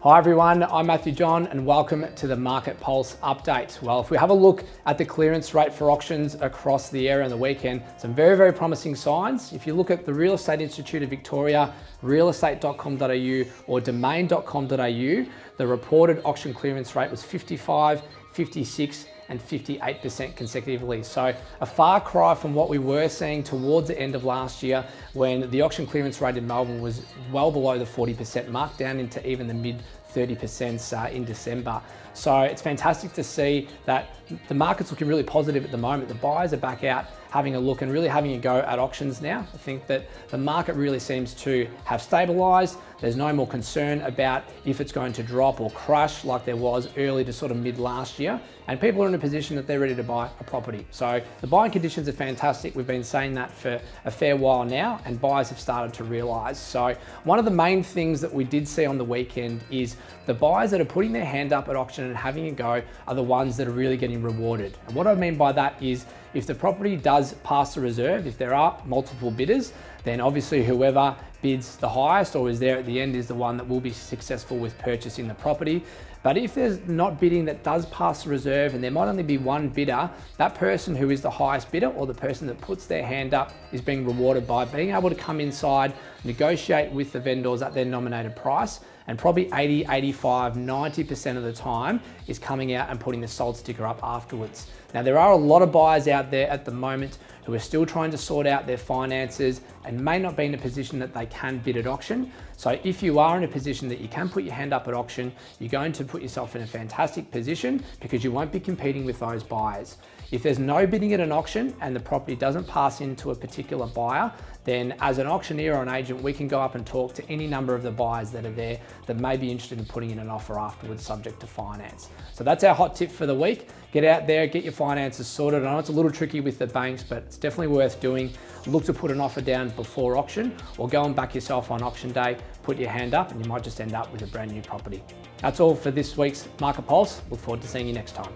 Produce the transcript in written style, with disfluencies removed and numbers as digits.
Hi everyone, I'm Matthew John and welcome to the Market Pulse update. Well, if we have a look at the clearance rate for auctions across the area on the weekend, some very promising signs. If you look at the Real Estate Institute of Victoria, realestate.com.au or domain.com.au, the reported auction clearance rate was 55, 56 and 58% consecutively. So a far cry from what we were seeing towards the end of last year when the auction clearance rate in Melbourne was well below the 40% mark, down into even the mid 30% in December. So it's fantastic to see that the market's looking really positive at the moment. The buyers are back out having a look and really having a go at auctions now. I think that the market really seems to have stabilized. There's no more concern about if it's going to drop or crash like there was early to sort of mid last year. And people are in a position that they're ready to buy a property. So the buying conditions are fantastic. We've been saying that for a fair while now, and buyers have started to realize. So one of the main things that we did see on the weekend is the buyers that are putting their hand up at auction and having a go are the ones that are really getting rewarded. And what I mean by that is if the property does pass the reserve, if there are multiple bidders, then obviously whoever bids the highest or is there at the end is the one that will be successful with purchasing the property. But if there's not bidding that does pass the reserve and there might only be one bidder, that person who is the highest bidder or the person that puts their hand up is being rewarded by being able to come inside, negotiate with the vendors at their nominated price, and probably 80, 85, 90% of the time is coming out and putting the sold sticker up afterwards. Now, there are a lot of buyers out there at the moment who are still trying to sort out their finances and may not be in a position that they can bid at auction. So if you are in a position that you can put your hand up at auction, you're going to put yourself in a fantastic position because you won't be competing with those buyers. If there's no bidding at an auction and the property doesn't pass into a particular buyer, then as an auctioneer or an agent, we can go up and talk to any number of the buyers that are there that may be interested in putting in an offer afterwards subject to finance. So that's our hot tip for the week. Get out there, get your finances sorted. I know it's a little tricky with the banks, but it's definitely worth doing. Look to put an offer down before auction or go and back yourself on auction day, put your hand up and you might just end up with a brand new property. That's all for this week's Market Pulse. Look forward to seeing you next time.